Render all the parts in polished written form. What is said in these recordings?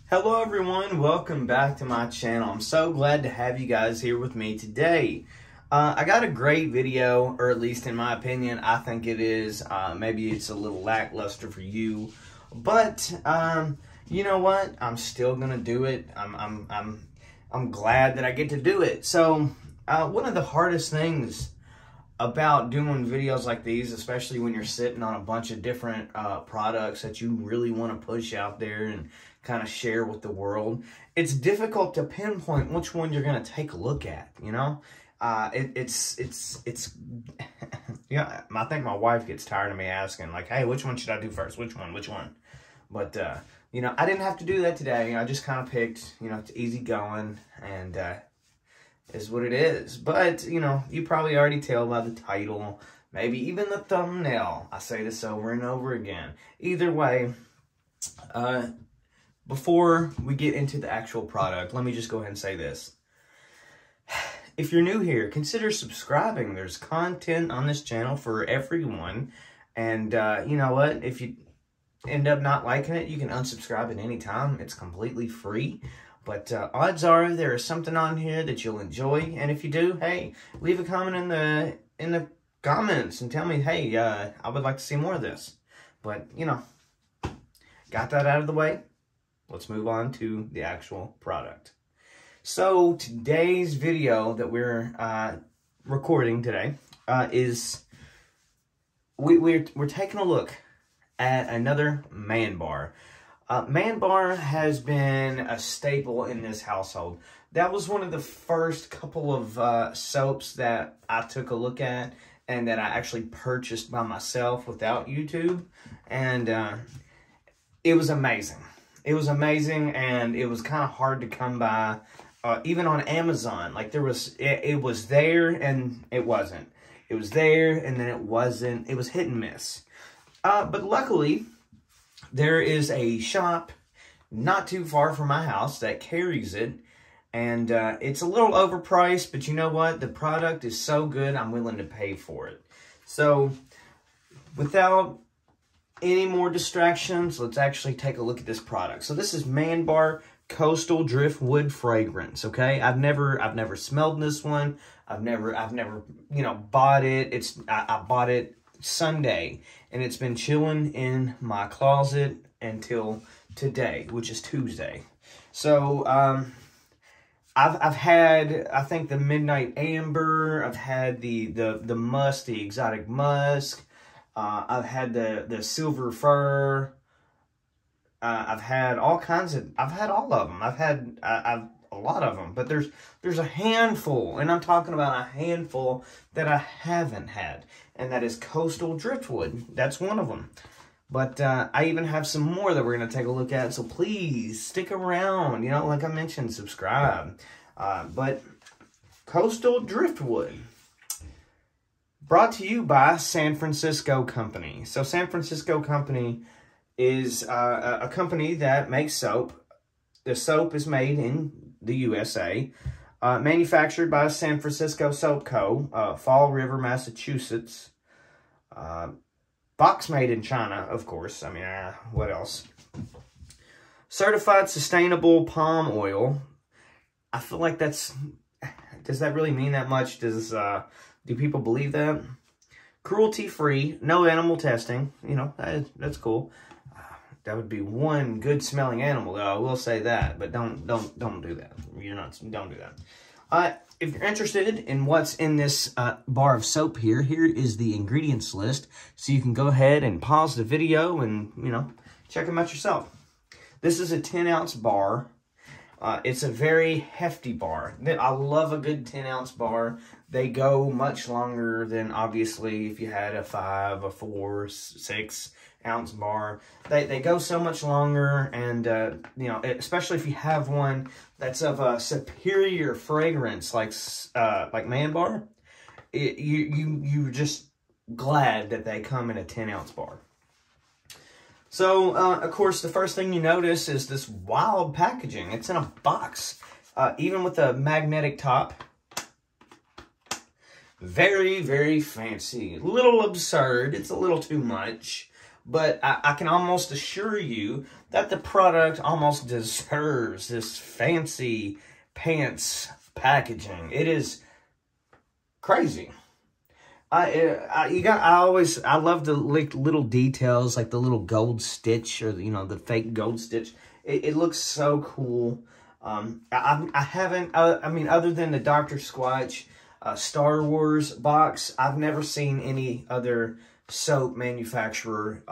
Hello everyone, welcome back to my channel. I'm so glad to have you guys here with me today. I got a great video, or at least in my opinion, I think it is. Maybe it's a little lackluster for you, but you know what? I'm still gonna do it. I'm glad that I get to do it. So one of the hardest things about doing videos like these, especially when you're sitting on a bunch of different products that you really want to push out there and kind of share with the world, it's difficult to pinpoint which one you're going to take a look at, you know? It's yeah, I think my wife gets tired of me asking, like, hey, which one should I do first? Which one? But, you know, I didn't have to do that today. I just kind of picked, you know, it's easy going and is what it is. But, you know, you probably already tell by the title, maybe even the thumbnail. I say this over and over again. Either way, before we get into the actual product, let me just go ahead and say this. If you're new here, consider subscribing. There's content on this channel for everyone. And you know what? If you end up not liking it, you can unsubscribe at any time. It's completely free. But odds are there is something on here that you'll enjoy. And if you do, hey, leave a comment in the comments and tell me, hey, I would like to see more of this. But, you know, got that out of the way. Let's move on to the actual product. So today's video that we're recording today is we're taking a look at another man bar. Man bar has been a staple in this household. That was one of the first couple of soaps that I took a look at and that I actually purchased by myself without YouTube. And it was amazing. It was amazing, and it was kind of hard to come by, even on Amazon. Like, it was there, and it wasn't. It was there, and then it wasn't. It was hit and miss. But luckily, there is a shop not too far from my house that carries it, and it's a little overpriced, but you know what? The product is so good, I'm willing to pay for it. So, without any more distractions, let's actually take a look at this product. So this is Bar Costal Driftwood fragrance. Okay, I've never smelled this one. I've never you know, bought it. I bought it Sunday, and it's been chilling in my closet until today, which is Tuesday. So I've had, I think, the Midnight Amber. I've had the musk, the exotic musk. I've had the silver fir. I've had all kinds of, I've had all of them. I've had a lot of them, but there's a handful, and I'm talking about a handful that I haven't had, and that is Coastal Driftwood. That's one of them. But I even have some more that we're going to take a look at, so please stick around. You know, like I mentioned, subscribe. But Coastal Driftwood, brought to you by San Francisco Company. So San Francisco Company is a company that makes soap. The soap is made in the USA. Manufactured by San Francisco Soap Co., Fall River, Massachusetts. Box made in China, of course. I mean, what else? Certified sustainable palm oil. I feel like that's... Does that really mean that much? Do people believe that? Cruelty-free, no animal testing. You know, that's cool. That would be one good-smelling animal, though. I will say that, but don't do that. Don't do that. If you're interested in what's in this bar of soap here is the ingredients list, so you can go ahead and pause the video and, you know, check them out yourself. This is a 10-ounce bar. It's a very hefty bar. I love a good 10-ounce bar. They go much longer than, obviously, if you had a 5, a 4, 6-ounce bar. They go so much longer, and, you know, especially if you have one that's of a superior fragrance like Man Bar, you're just glad that they come in a 10-ounce bar. So, of course, the first thing you notice is this wild packaging. It's in a box, even with a magnetic top. Very, very fancy. A little absurd. It's a little too much. but I can almost assure you that the product almost deserves this fancy pants packaging. It is crazy. I love the little details, like the little gold stitch, or you know, the fake gold stitch. It looks so cool. I haven't, I mean, other than the Dr. Squatch Star Wars box, I've never seen any other soap manufacturer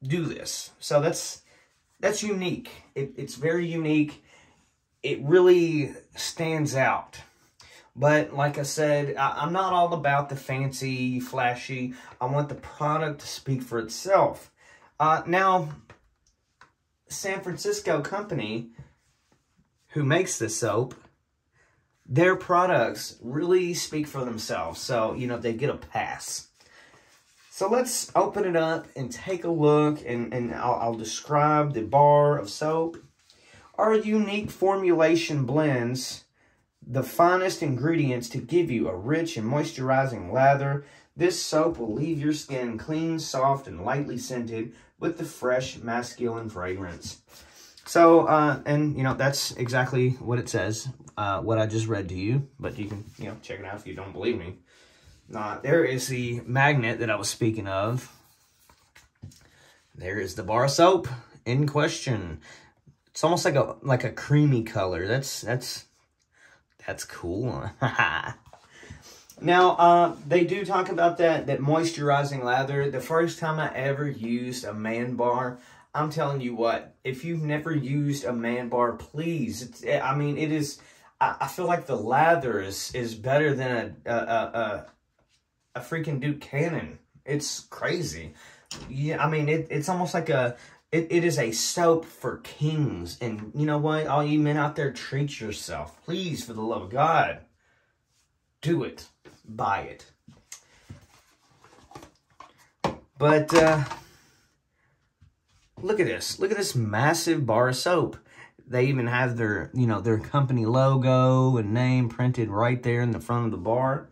do this. So that's unique. It's very unique. It really stands out. But like I said, I'm not all about the fancy, flashy. I want the product to speak for itself. Now, San Francisco company who makes this soap, their products really speak for themselves. So, you know, they get a pass. So let's open it up and take a look, and I'll describe the bar of soap. Our unique formulation blends the finest ingredients to give you a rich and moisturizing lather. This soap will leave your skin clean, soft, and lightly scented with the fresh masculine fragrance. So, and, you know, that's exactly what it says, what I just read to you. But you can, you know, check it out if you don't believe me. There is the magnet that I was speaking of. There is the bar of soap in question. It's almost like a creamy color. That's cool. Now, they do talk about that moisturizing lather. The first time I ever used a man bar, I'm telling you what, if you've never used a man bar, please. I mean, it is. I feel like the lather is better than a freaking Duke Cannon. It's crazy. Yeah, I mean, it's almost like it is a soap for kings. And you know what? All you men out there, treat yourself. Please, for the love of God, do it. Buy it. But, look at this. Look at this massive bar of soap. They even have their, you know, their company logo and name printed right there in the front of the bar.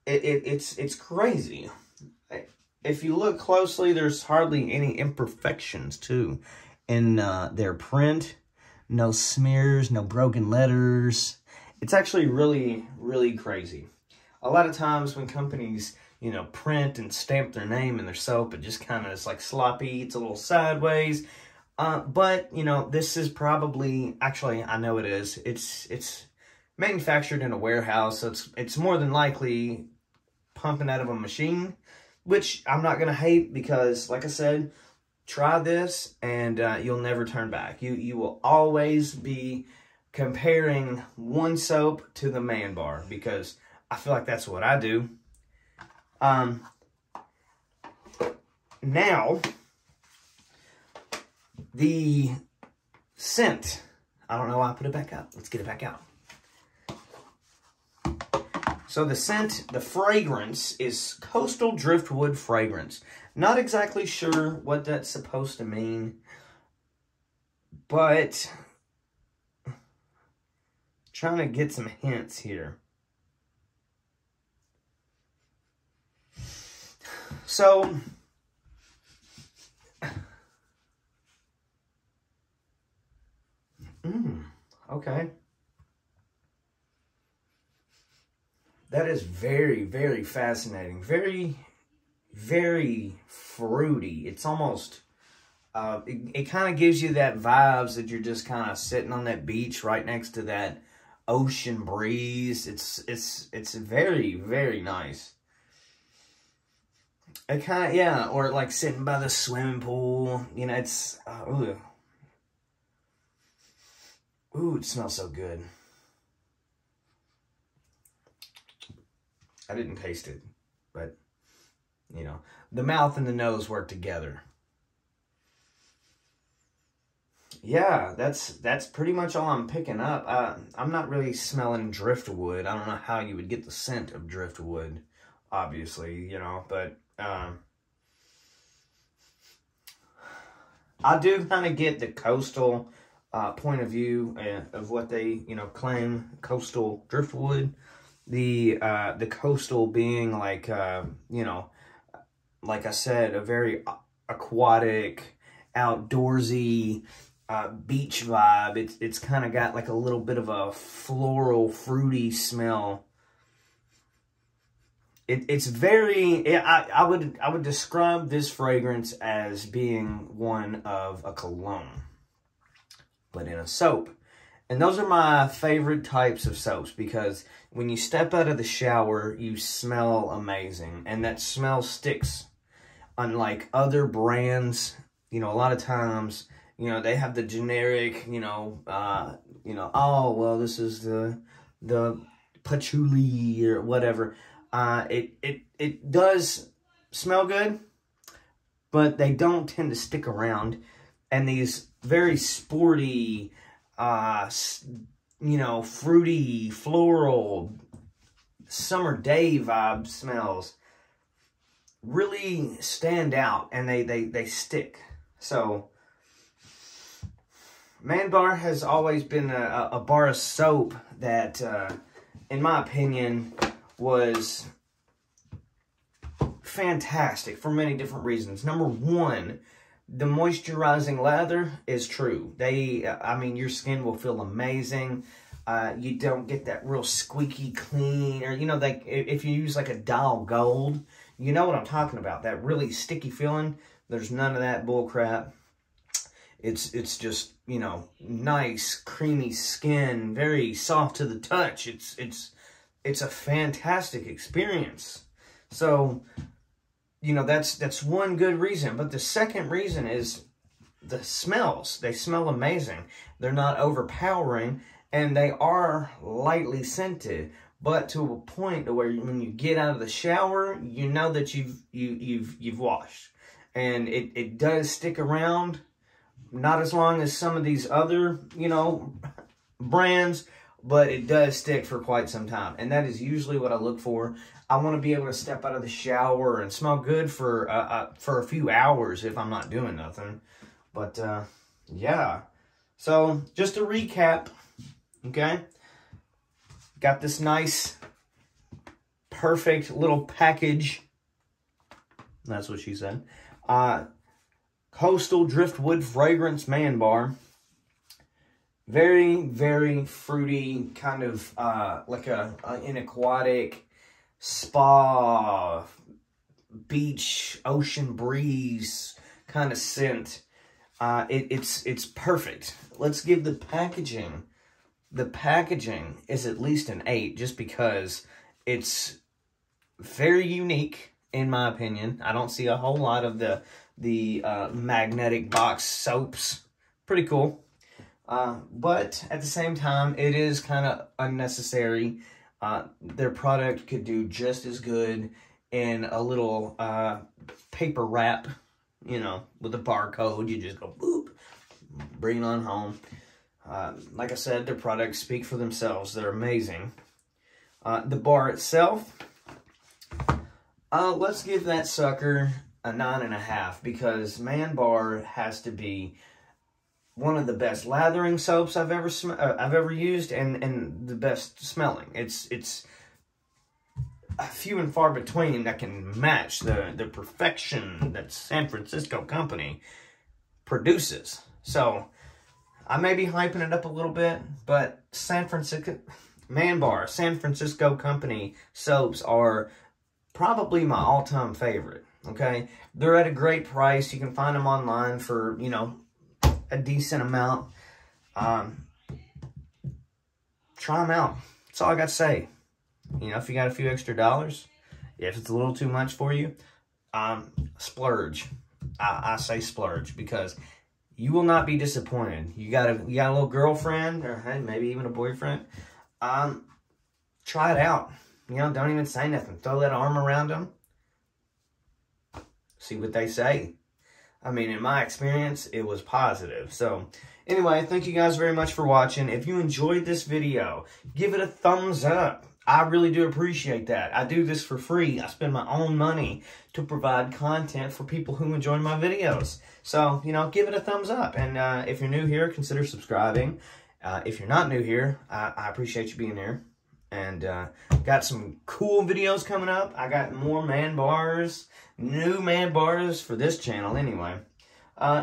It's crazy. If you look closely, there's hardly any imperfections, too, in their print. No smears, no broken letters. It's actually really, really crazy. A lot of times when companies, you know, print and stamp their name in their soap, it just kind of is like sloppy. It's a little sideways. But, you know, this is probably, actually, I know it is. It's manufactured in a warehouse, so it's more than likely pumping out of a machine, which I'm not going to hate because, like I said, try this and you'll never turn back. You will always be comparing one soap to the man bar because I feel like that's what I do. Now, the scent. I don't know why I put it back up. Let's get it back out. So the scent, the fragrance is Coastal Driftwood fragrance. Not exactly sure what that's supposed to mean, but trying to get some hints here. So, okay. That is very, very fascinating. Very, very fruity. It's almost, it kind of gives you that vibes that you're just kind of sitting on that beach right next to that ocean breeze. It's very, very nice. It kind of, yeah, or like sitting by the swimming pool. You know, it's, ooh, it smells so good. I didn't taste it, but, you know, the mouth and the nose work together. Yeah, that's pretty much all I'm picking up. I'm not really smelling driftwood. I don't know how you would get the scent of driftwood, obviously, you know, but I do kind of get the coastal point of view of what they, you know, claim coastal driftwood. The coastal being like, you know, like I said, a very aquatic, outdoorsy, beach vibe. It's kind of got like a little bit of a floral, fruity smell. It's very, I would describe this fragrance as being one of a cologne, but in a soap. And those are my favorite types of soaps, because when you step out of the shower, you smell amazing. And that smell sticks. Unlike other brands, you know, a lot of times, you know, they have the generic, oh, well, this is the patchouli or whatever. It does smell good, but they don't tend to stick around. And these very sporty, fruity, floral, summer day vibe smells really stand out, and they stick. So Man Bar has always been a bar of soap that, in my opinion, was fantastic for many different reasons. Number one, the moisturizing lather is true. Your skin will feel amazing. You don't get that real squeaky clean, or, like if you use like a Dial Gold, you know what I'm talking about. That really sticky feeling. There's none of that bull crap. It's just, nice, creamy skin, very soft to the touch. It's a fantastic experience. So, that's one good reason. But the second reason is the smells. They smell amazing. They're not overpowering, and they are lightly scented, but to a point to where when you get out of the shower, you know that you've washed. And it does stick around. Not as long as some of these other, brands, but it does stick for quite some time. And that is usually what I look for. I want to be able to step out of the shower and smell good for a few hours if I'm not doing nothing. But, yeah. So, just to recap, okay? Got this nice, perfect little package. That's what she said. Coastal Driftwood Fragrance Man Bar. Very, very fruity, kind of like an aquatic spa, beach, ocean breeze kind of scent. It's perfect. Let's give the packaging. The packaging is at least an 8, just because it's very unique, in my opinion. I don't see a whole lot of the magnetic box soaps. Pretty cool. But at the same time, it is kind of unnecessary. Their product could do just as good in a little paper wrap, with a barcode. You just go boop, bring it on home. Like I said, their products speak for themselves. They're amazing. The bar itself, let's give that sucker a 9.5, because Man Bar has to be one of the best lathering soaps I've ever used, and the best smelling. It's a few and far between that can match the perfection that San Francisco company produces. So I may be hyping it up a little bit, but Man Bar, San Francisco company soaps are probably my all-time favorite. Okay, they're at a great price. You can find them online for, a decent amount. Try them out. That's all I got to say. If you got a few extra dollars, if it's a little too much for you, splurge. I say splurge, because you will not be disappointed. You got a little girlfriend, or hey, maybe even a boyfriend. Try it out. Don't even say nothing. Throw that arm around them. See what they say. In my experience, it was positive. So, anyway, thank you guys very much for watching. If you enjoyed this video, give it a thumbs up. I really do appreciate that. I do this for free. I spend my own money to provide content for people who enjoy my videos. So, give it a thumbs up. And if you're new here, consider subscribing. If you're not new here, I appreciate you being here. And got some cool videos coming up. I got more man bars, new man bars for this channel anyway.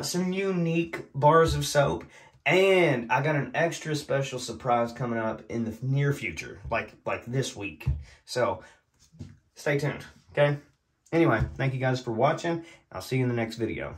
Some unique bars of soap. And I got an extra special surprise coming up in the near future, like this week. So, stay tuned, okay? Anyway, thank you guys for watching. I'll see you in the next video.